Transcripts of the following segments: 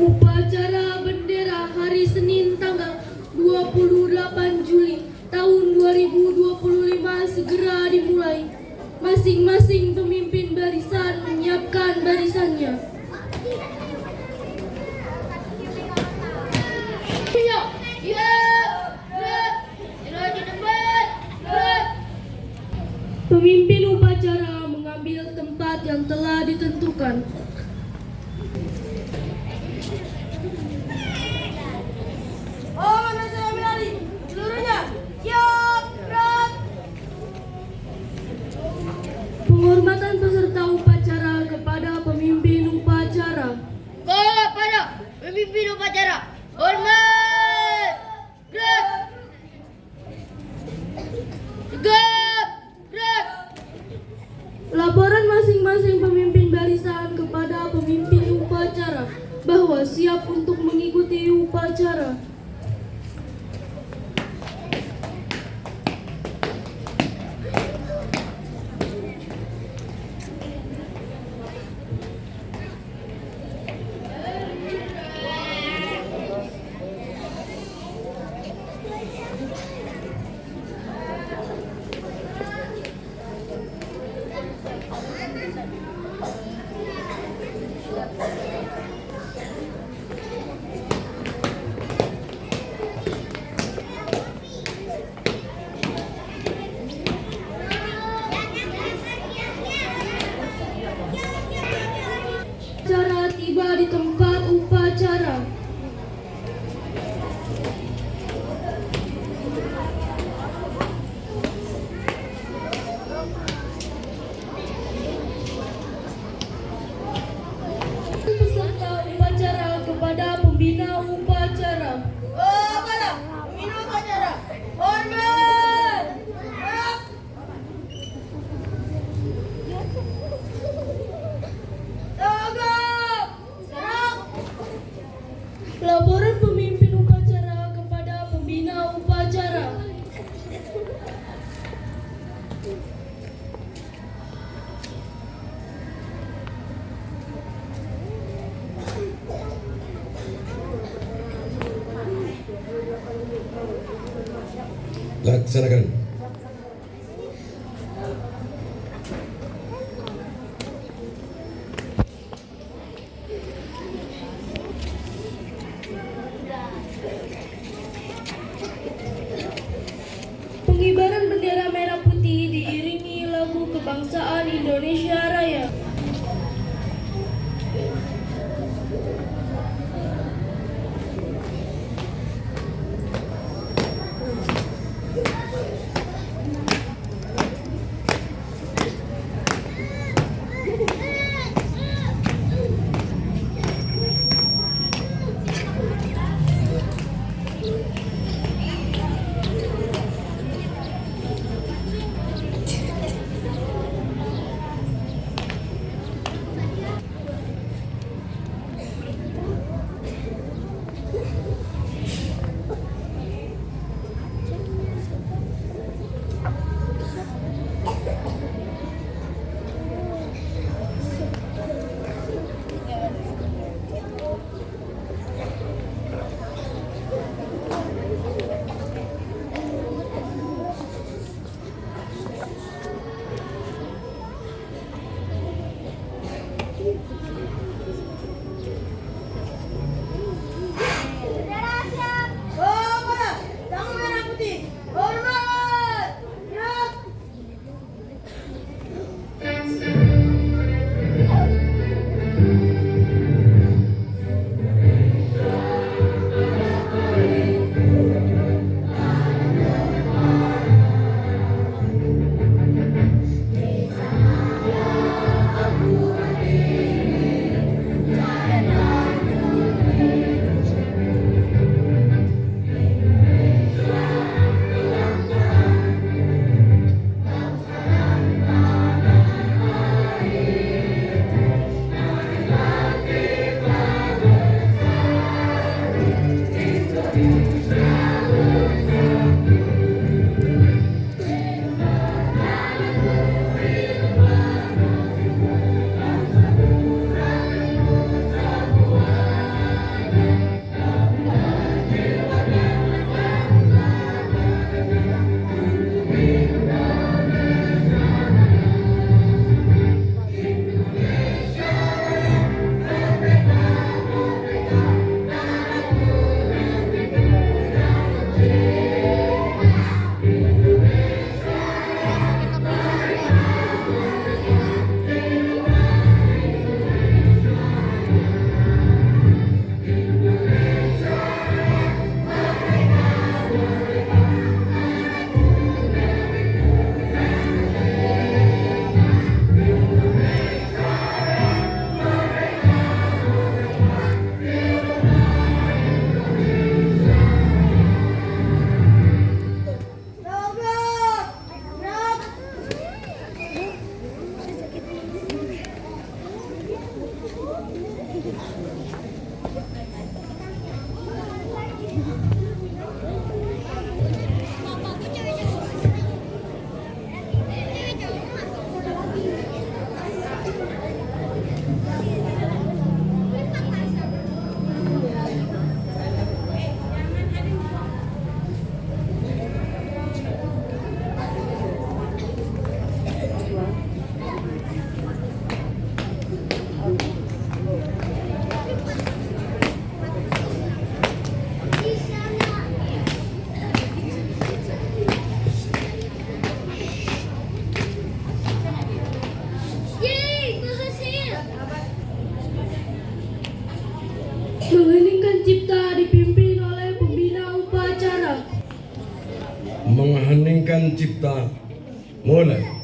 Upacara bendera hari Senin tanggal 28 Juli tahun 2025 segera dimulai. Masing-masing pemimpin barisan menyiapkan barisannya. Pemimpin upacara mengambil tempat yang telah ditentukan. Penghormatan peserta upacara kepada pemimpin upacara. Kepada pemimpin upacara, hormat. Gerak. Tegap. Gerak. Laporan masing-masing pemimpin barisan kepada pemimpin upacara bahwa siap untuk mengikuti upacara. Upacara tiba di tempat upacara. Peserta upacara kepada pembina upacara. Kepada pembina upacara, hormat. Gerak. Tegap. Gerak. Laporan pemimpin upacara kepada pembina upacara. Laksanakan. Pengibaran bendera merah putih diiringi lagu kebangsaan Indonesia Raya. Mengheningkan cipta dipimpin oleh pembina upacara. Mengheningkan cipta, mulai.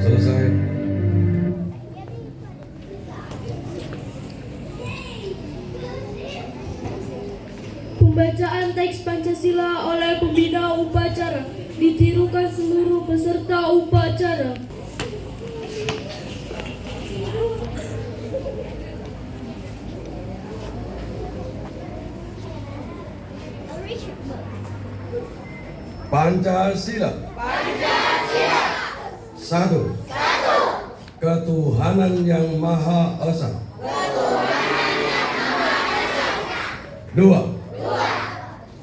Selesai. Pembacaan teks Pancasila oleh pembina upacara ditirukan seluruh peserta upacara. Pancasila. Satu. Ketuhanan yang Maha Esa. Dua.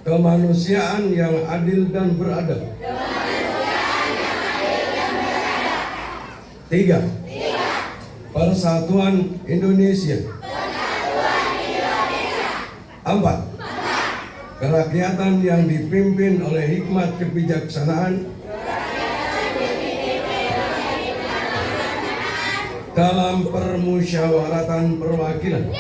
Kemanusiaan yang adil dan beradab. Tiga. Persatuan Indonesia. Empat. Kerakyatan yang dipimpin oleh hikmat kebijaksanaan dalam permusyawaratan perwakilan.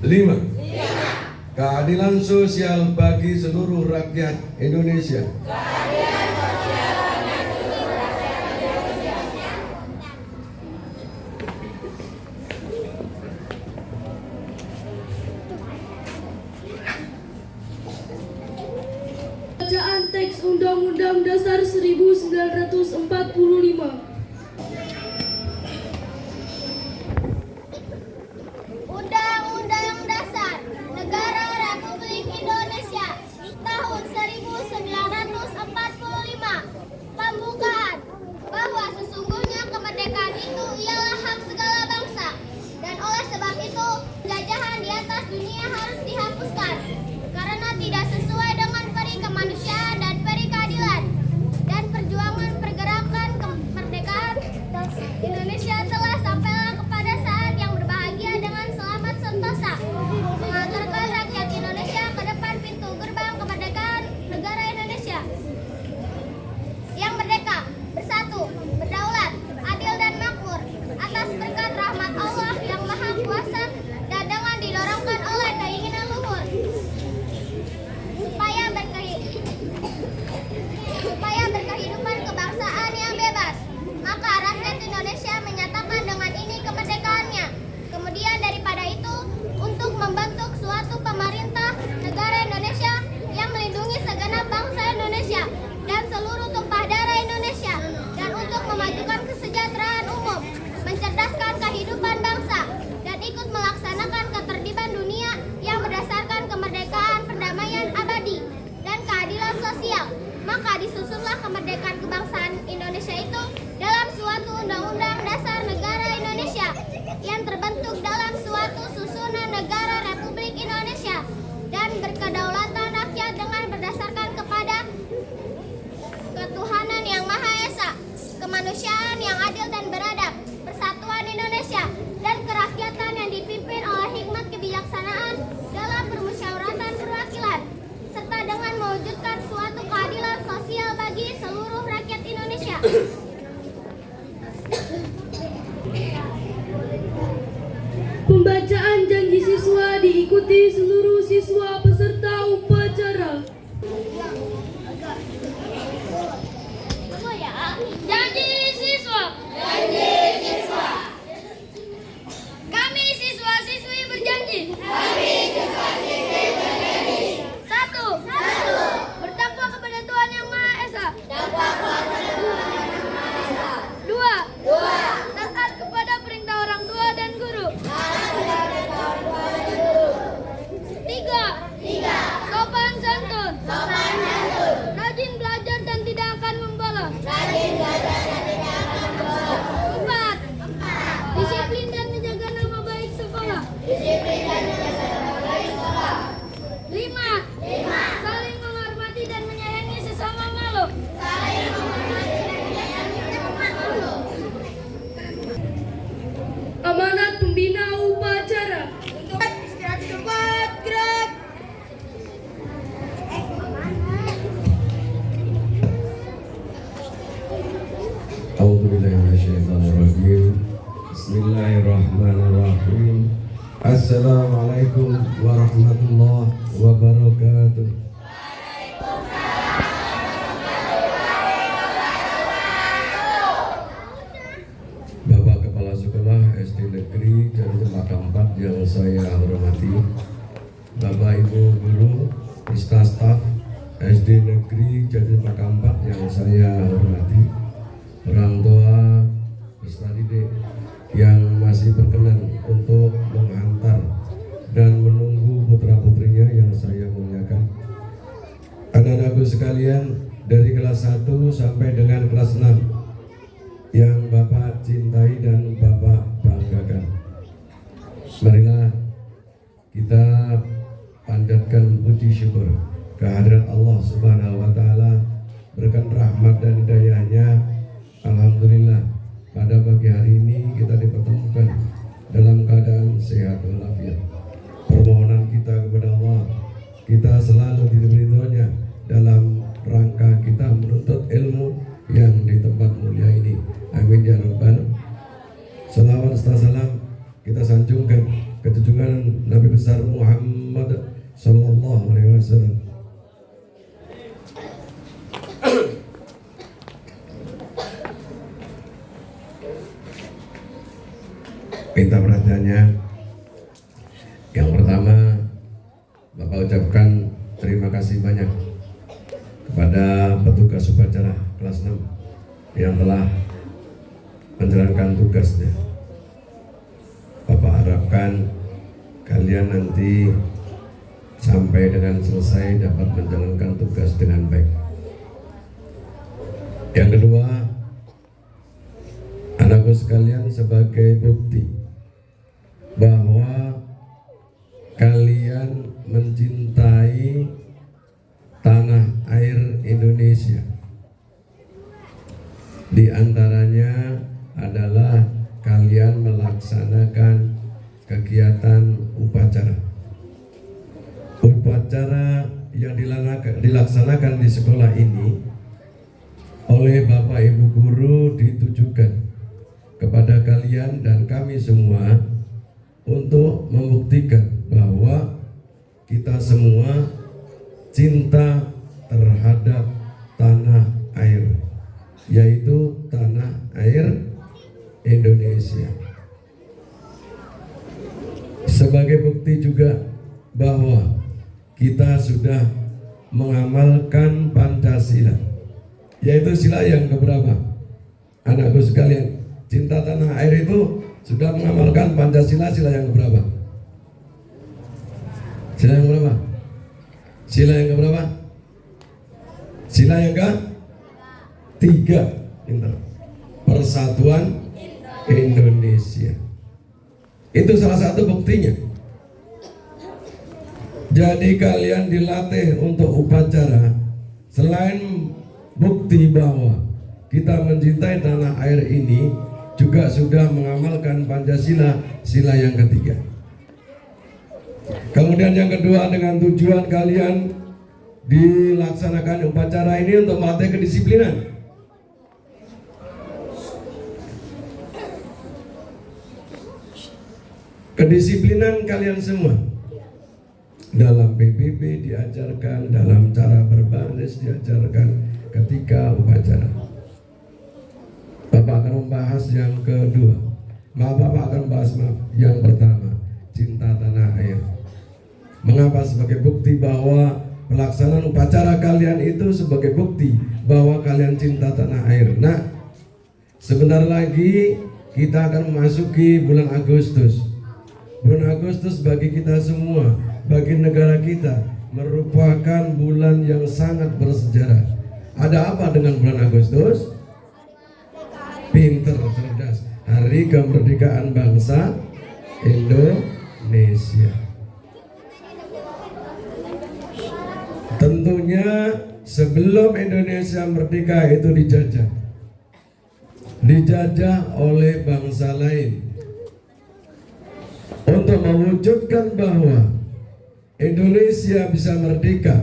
5. Keadilan sosial bagi seluruh rakyat Indonesia. Bacaan teks Undang-Undang Dasar 1945. Undang-Undang Dasar Negara Republik Indonesia tahun 1945. Pembukaan bahwa sesungguhnya kemerdekaan itu ialah hak segala bangsa, dan oleh sebab itu penjajahan di atas dunia harus dihapuskan karena tidak sesuai dengan peri kemanusiaan dan peri keadilan. Dan perjuangan pergerakan kemerdekaan Indonesia telah sampailah kepada saat yang berbahagia dengan selamat sentosa, mengantarkan rakyat Indonesia ke depan pintu gerbang kemerdekaan negara Indonesia yang merdeka, bersatu, berdaulat, adil dan makmur atas berkat rahmat Allah yang Maha Kuasa, dan dengan didorongkan oleh keinginan luhur supaya berkehidupan kebangsaan yang bebas, maka rakyat Indonesia menyatakan Pembacaan janji siswa diikuti seluruh siswa peserta upacara. Janji siswa. Kami siswa-siswi berjanji. Satu. Bertakwa kepada Tuhan Yang Maha Esa. Dua. Taat kepada perintah orang tua dan guru. Tiga. Sopan santun. Rajin belajar dan tidak akan membolos. Empat. Disiplin dan menjaga nama baik sekolah. Lima. Saling menghormati dan menyayangi sesama makhluk. Amanat pembina upacara. Istirahat cepat, gerak. A'udzubillahiminasyaitonirrajim. Bismillahirrahmanirrahim. Assalamualaikum warahmatullahi wabarakatuh. Bapak Kepala Sekolah SD Negeri Jati Cempaka 4 yang saya hormati, Bapak Ibu Guru, Staf SD Negeri Jati Cempaka 4 yang saya hormati, orang tua peserta didik yang masih berkenan untuk menghantar dan menunggu putra-putrinya yang saya muliakan, anak-anakku sekalian dari kelas 1 sampai dengan kelas 6 yang Bapak cintai dan Bapak banggakan. Marilah kita panjatkan puji syukur kehadirat Allah Subhanahu wa taala, berkat rahmat dan hidayahnya. Alhamdulillah, pada pagi hari ini kita dipertemukan dalam keadaan sehat walafiat. Permohonan kita kepada Allah, kita selalu diberi ridhonya dalam rangka kita menuntut ilmu yang di tempat mulia ini. Amin ya rabbal. Salawat serta salam kita sanjungkan ke junjungan Nabi besar Muhammad sallallahu alaihi wasallam. Minta perhatiannya. Yang pertama, Bapak ucapkan terima kasih banyak kepada petugas upacara kelas 6 yang telah menjalankan tugasnya. Bapak harapkan kalian nanti sampai dengan selesai dapat menjalankan tugas dengan baik. Yang kedua, anakku sekalian, sebagai bukti bahwa kalian mencintai tanah air Indonesia, di antaranya adalah kalian melaksanakan kegiatan upacara. Upacara yang dilaksanakan di sekolah ini oleh Bapak Ibu Guru ditujukan kepada kalian dan kami semua untuk membuktikan bahwa kita semua cinta terhadap tanah air, yaitu tanah air Indonesia. Sebagai bukti juga bahwa kita sudah mengamalkan Pancasila, yaitu sila yang keberapa? Anakku sekalian, cinta tanah air itu sudah mengamalkan Pancasila, sila yang keberapa? Sila yang berapa? Sila yang keberapa? Sila yang ketiga. Persatuan Indonesia. Itu salah satu buktinya. Jadi kalian dilatih untuk upacara, selain bukti bahwa kita mencintai tanah air ini, juga sudah mengamalkan Pancasila, sila yang ketiga. Kemudian yang kedua, dengan tujuan kalian dilaksanakan upacara ini untuk melatih kedisiplinan. kedisiplinan kalian semua. Dalam PBB diajarkan, dalam cara berbaris diajarkan ketika upacara. Bapak akan membahas yang kedua. Bapak akan bahas yang pertama, cinta tanah air. Mengapa? Sebagai bukti bahwa pelaksanaan upacara kalian itu sebagai bukti bahwa kalian cinta tanah air. Nah, sebentar lagi kita akan memasuki bulan Agustus. Bulan Agustus bagi kita semua, bagi negara kita, merupakan bulan yang sangat bersejarah. Ada apa dengan bulan Agustus? Pinter, cerdas. Hari kemerdekaan bangsa Indonesia. Tentunya sebelum Indonesia merdeka itu dijajah oleh bangsa lain. Untuk mewujudkan bahwa Indonesia bisa merdeka,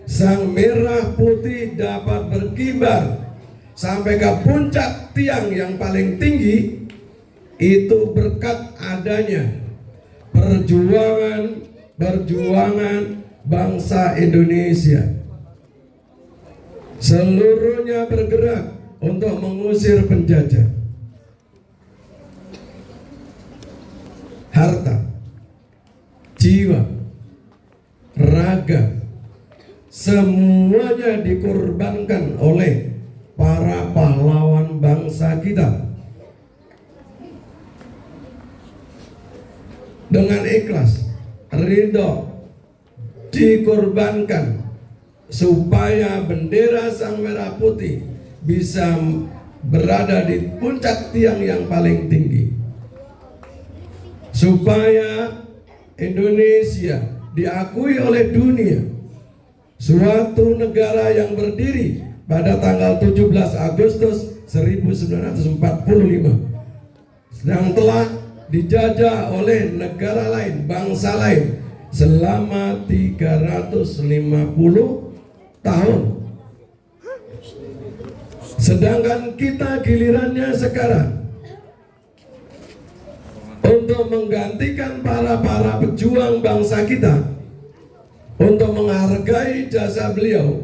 sang merah putih dapat berkibar sampai ke puncak tiang yang paling tinggi, itu berkat adanya perjuangan bangsa Indonesia. Seluruhnya bergerak untuk mengusir penjajah. Harta, jiwa, raga, semuanya dikorbankan oleh para pahlawan bangsa kita. Dengan ikhlas, ridho, dikorbankan supaya bendera sang merah putih bisa berada di puncak tiang yang paling tinggi, supaya Indonesia diakui oleh dunia, suatu negara yang berdiri pada tanggal 17 Agustus 1945 yang telah dijajah oleh negara lain, bangsa lain selama 350 tahun. Sedangkan kita gilirannya sekarang untuk menggantikan para pejuang bangsa kita, untuk menghargai jasa beliau.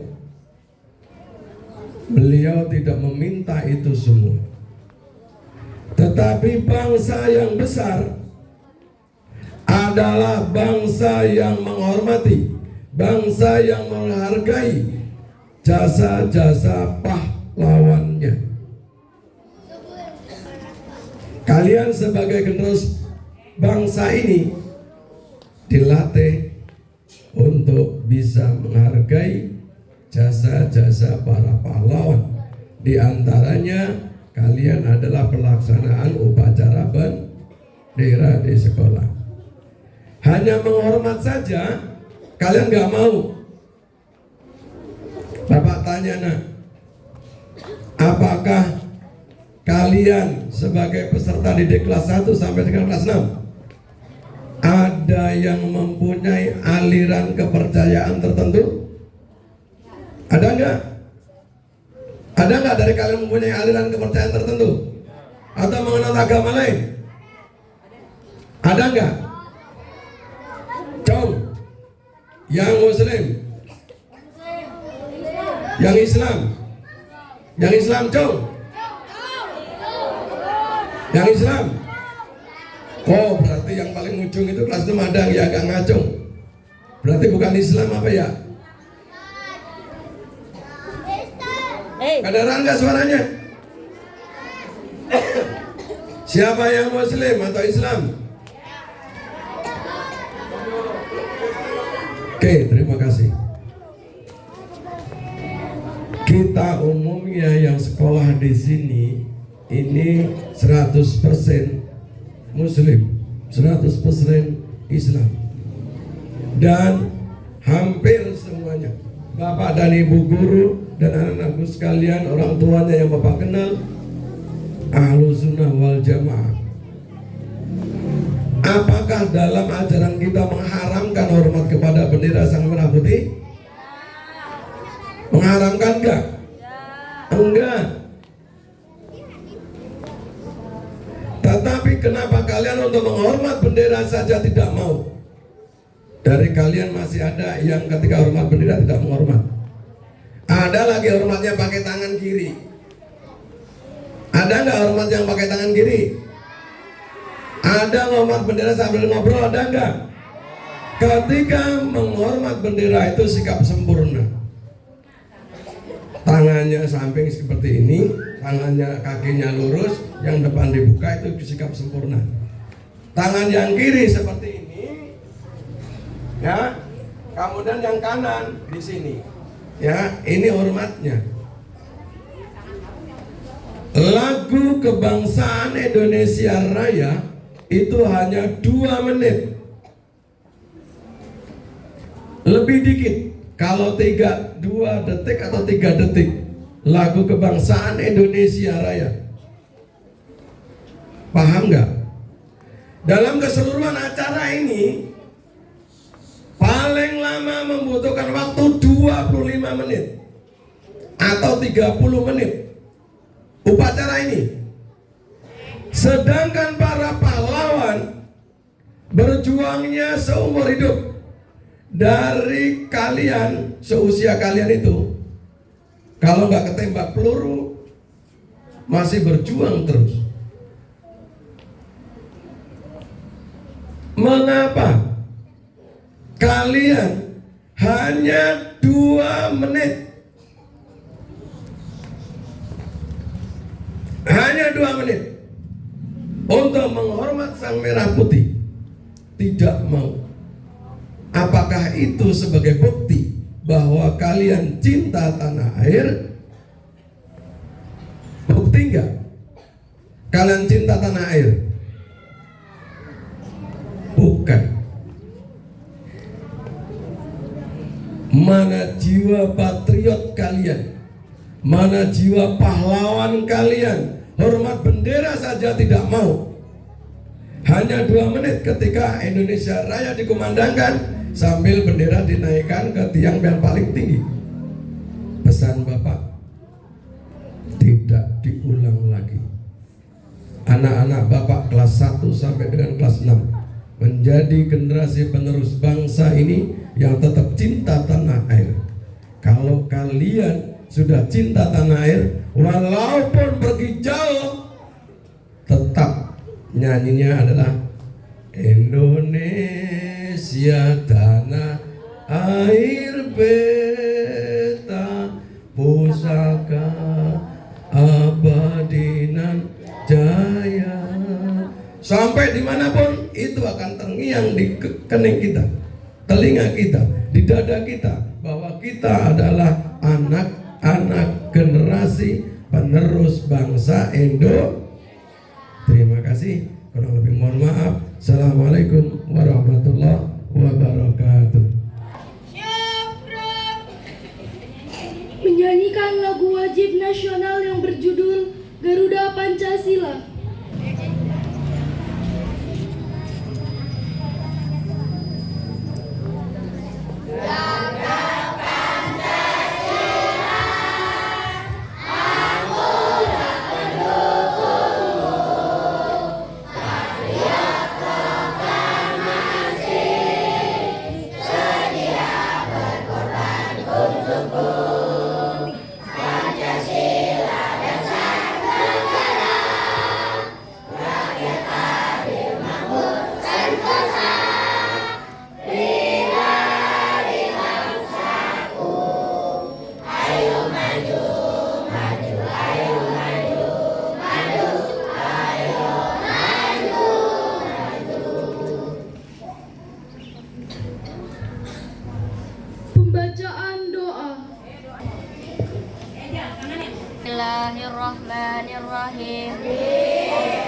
Beliau tidak meminta itu semua, tetapi bangsa yang besar adalah bangsa yang menghormati, bangsa yang menghargai jasa-jasa pahlawannya. Kalian sebagai generasi bangsa ini dilatih untuk bisa menghargai jasa-jasa para pahlawan. Di antaranya kalian adalah pelaksanaan upacara bendera di sekolah. Hanya menghormat saja kalian gak mau. Bapak tanya, nak, apakah kalian sebagai peserta didik kelas 1 sampai dengan kelas 6 ada yang mempunyai aliran kepercayaan tertentu? Ada enggak? Ada enggak dari kalian mempunyai aliran kepercayaan tertentu? Atau mengenal agama lain? Ada enggak? Cong, yang Muslim, yang Islam, Cong, yang Islam. Oh, berarti yang paling ujung itu kelas 6 ada yang agak ngacung. Berarti bukan Islam apa ya? Kedengeran nggak suaranya? Siapa yang Muslim atau Islam? Oke, terima kasih. Kita umumnya yang sekolah di sini ini 100% Muslim, 100% Islam, dan hampir semuanya Bapak dan Ibu guru dan anak-anakku sekalian, orang tuanya yang Bapak kenal, Ahlus Sunnah wal Jamaah. Apakah dalam ajaran kita mengharamkan hormat kepada bendera sang merah putih? Mengharamkan enggak? Enggak. Tetapi kenapa kalian untuk menghormat bendera saja tidak mau? Dari kalian masih ada yang ketika hormat bendera tidak menghormat. Ada lagi hormatnya pakai tangan kiri. Ada nggak hormat yang pakai tangan kiri? Ada menghormat bendera sambil ngobrol, ada nggak? Ketika menghormat bendera itu sikap sempurna. Tangannya samping seperti ini, tangannya kakinya lurus, yang depan dibuka itu sikap sempurna. Tangan yang kiri seperti ini, ya, kemudian yang kanan di sini, ya, ini hormatnya. Lagu kebangsaan Indonesia Raya itu hanya 2 menit. Lebih dikit, kalau 2 detik atau 3 detik lagu kebangsaan Indonesia Raya. Paham nggak? Dalam keseluruhan acara ini paling lama membutuhkan waktu 25 menit atau 30 menit upacara ini. Sedangkan para pahlawan berjuangnya seumur hidup. Dari kalian, seusia kalian itu, kalau nggak ketembak peluru, masih berjuang terus. Mengapa kalian hanya 2 menit? Hanya 2 menit untuk menghormat sang merah putih. Tidak mau. Apakah itu sebagai bukti bahwa kalian cinta tanah air? Bukti enggak? Kalian cinta tanah air? Bukan. Mana jiwa patriot kalian? Mana jiwa pahlawan kalian? Hormat bendera saja tidak mau. Hanya 2 menit ketika Indonesia Raya dikumandangkan, sambil bendera dinaikkan ke tiang yang paling tinggi. Pesan Bapak, tidak diulang lagi. Anak-anak Bapak kelas 1 sampai dengan kelas 6 menjadi generasi penerus bangsa ini yang tetap cinta tanah air. Kalau kalian sudah cinta tanah air, walaupun pergi jauh, tetap nyanyinya adalah Indonesia tanah air beta pusaka abadi nan jaya. Sampai dimanapun itu akan terngiang di kening kita, telinga kita, di dada kita, bahwa kita adalah anak-anak generasi penerus bangsa Indo. Terima kasih. Kurang lebih mohon maaf. Assalamualaikum warahmatullahi wabarakatuh. Menyanyikan lagu wajib nasional yang berjudul Garuda Pancasila. Pembacaan doa. Bismillahirrahmanirrahim.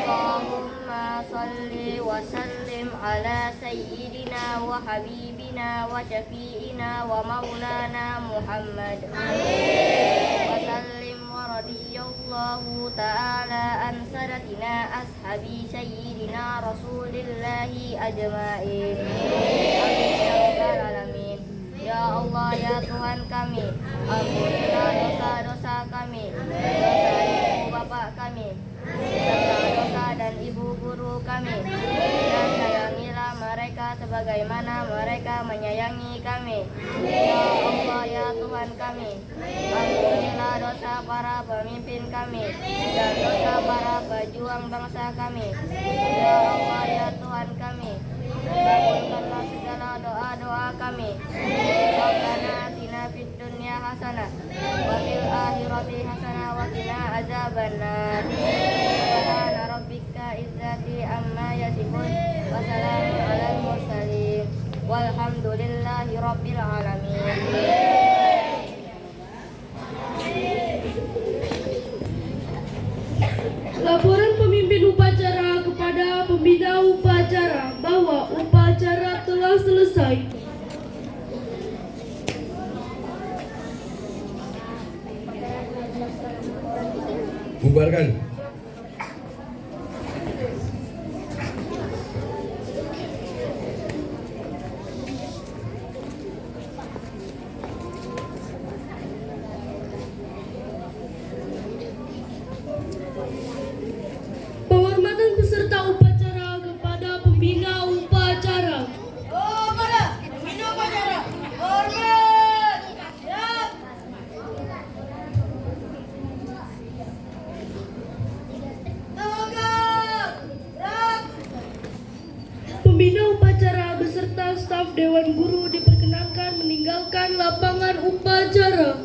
Allahumma salli wa sallim ala sayyidina wa habibina wa syafi'ina wa maulana Muhammad. Wa sallim wa radiyallahu ta'ala an sadatina ashabi sayyidina rasulillahi ajma'in. Amin ya rabbal alamin. Ya Allah, ya Tuhan kami, ampunilah dosa-dosa kami, dosa ibu bapak kami, serta dosa dan ibu sebagaimana mereka menyayangi kami. Ya Allah, ya Tuhan kami, ampunilah dosa para pemimpin kami dan dosa para pejuang bangsa kami. Ya Allah, ya Tuhan kami, kabulkanlah segala doa-doa kami. Rabbana atina fid dunya hasanah wa fil akhirati hasanah wa qina azabannar. Subhana rabbika izzati amma yasifun wa salamun alal mursalin walhamdulillahi rabbil alamin. Laporan pemimpin upacara kepada pembina upacara bahwa upacara telah selesai. Bubarkan. Penghormatan peserta upacara kepada pembina upacara. Pembina upacara beserta staf Dewan Guru diperkenankan meninggalkan lapangan upacara.